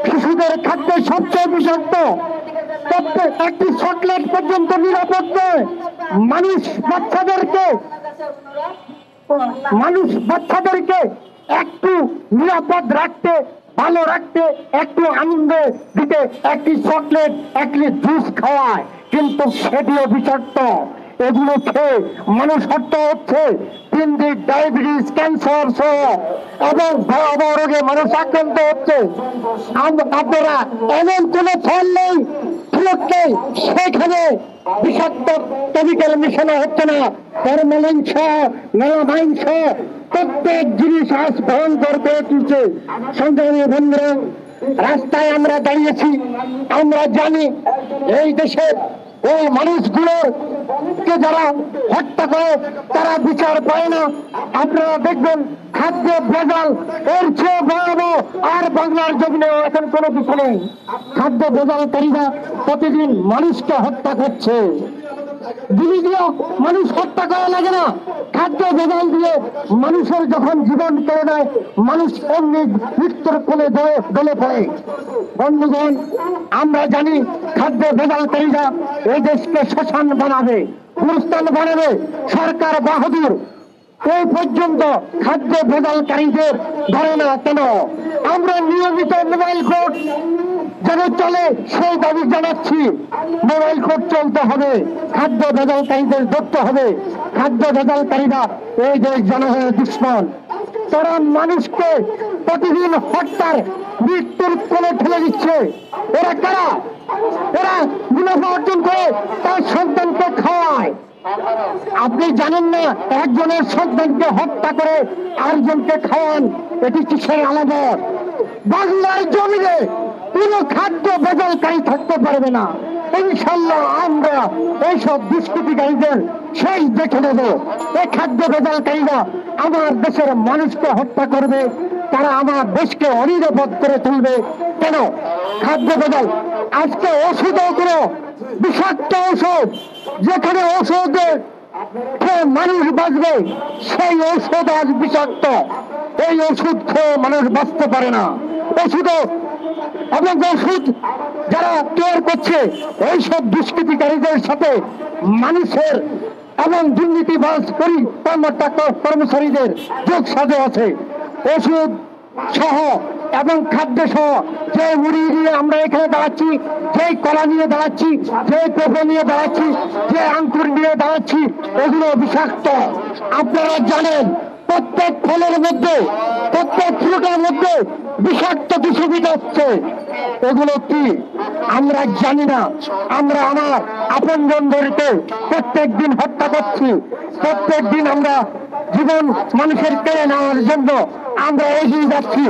শিশুদের খাদ্য সবচেয়ে বিষাক্ত। প্রত্যেক একটি চকলেট পর্যন্ত নিরাপদ নয়। মানুষ বাচ্চাদেরকে একটু নিরাপদ রাখতে, ভালো রাখতে, একটু আনন্দ দিতে একটি চকলেট, একটি জুস খাওয়ায়, কিন্তু সেটিও বিষাক্ত। এগুলো খেয়ে মানুষ হত্যা হচ্ছে, ডায়াবেটিস, ক্যান্সার সহ এবং ভয়াবহ রোগে মানুষ আক্রান্ত হচ্ছে। আপনারা এমন কোন ফল নেই, ফ্রুট নেই, সেখানে বিষাক্ত কেমিক্যাল মিশানো হচ্ছে না। ফরমালিন সহ, মেলামাইন সহ প্রত্যেক জিনিস আজ ভয়ঙ্কর করে তুলছে। সংগ্রামী বন্ধুরা, রাস্তায় আমরা দাঁড়িয়েছি, আমরা জানি এই দেশের ওই মানুষগুলোকে যারা হত্যা করে তারা বিচার পায় না। আপনারা দেখবেন খাদ্য ভেজাল, এর চেয়ে ভয়াবহ আর বাংলার জমিনে এখন কোনো কিছু নেই। খাদ্য ভেজালকারীরা প্রতিদিন মানুষকে হত্যা করছে। গুলি দিয়ে মানুষ হত্যা করা লাগে না, খাদ্য ভেজাল দিয়ে মানুষের যখন জীবন কেড়ে নেয়, মানুষ অমনি মৃত্যুর কোলে গলে পড়ে। বন্ধুগণ, আমরা জানি খাদ্য ভেজালকারীরা এই দেশকে শ্মশান বানাবে, গুরুস্থান বানাবে। সরকার বাহাদুর এই পর্যন্ত খাদ্য ভেজালকারীদের ধরে না কেন? আমরা নিয়মিত মোবাইল কোর্ট যেন চলে সেই দাবি জানাচ্ছি। মোবাইল কোর্ট চলতে হবে, খাদ্য ভেজালকারীদের ধরতে হবে। খাদ্য ভেজালকারীরা এই দেশ জনগণের দুশ্মন। তারা মানুষকে প্রতিদিন হত্যার, মৃত্যুর কোলে ঠেলে দিচ্ছে। এরা কারা? এরা মুনাফা অর্জন করে তার সন্তানকে খাওয়ায়। আপনি জানেন না, একজনের সন্তানকে হত্যা করে আরেকজনকে খাওয়ান, এটি কিসের আলাদত? বাংলার জমিনে কোনো খাদ্য ভেজালকারী থাকতে পারবে না। ইনশাল্লাহ আমরা এইসব দুষ্কৃতিকারীদের শেষ দেখে নেব। এই খাদ্য ভেজালকারীরা আমার দেশের মানুষকে হত্যা করবে, তারা আমার দেশকে অনিরাপদ করে তুলবে। কেন? খাদ্য ভেজাল। আজকে ওষুধও কোনো বিষাক্ত ওষুধ, যেখানে ওষুধে খেয়ে মানুষ বাঁচবে, সেই ঔষধ আজ বিষাক্ত। এই ওষুধ খেয়ে মানুষ বাঁচতে পারে না। ওষুধও এবং ওষুধ যারা তৈরি করছে, এইসব দুষ্কৃতিকারীদের সাথে মানুষের এবং দুর্নীতিবাজ কর্মচারীদের যোগ সাজে আছে। ওষুধ সহ এবং খাদ্য সহ যে মুড়ি নিয়ে আমরা এখানে দাঁড়াচ্ছি, যে কলা নিয়ে দাঁড়াচ্ছি, যে পেঁপে নিয়ে দাঁড়াচ্ছি, যে আঙ্কুর নিয়ে দাঁড়াচ্ছি, এগুলো বিষাক্ত। আপনারা জানেন প্রত্যেক ফলের মধ্যে, প্রত্যেক ফ্রুটের মধ্যে বিষাক্ত কিছু হচ্ছে। এগুলো কি আমরা জানি না। আমরা আমার আপনজনদেরকে প্রত্যেক দিন হত্যা করছি। প্রত্যেক দিন আমরা জীবন মানুষের কেড়ে নেওয়ার জন্য আমরা এগিয়ে যাচ্ছি।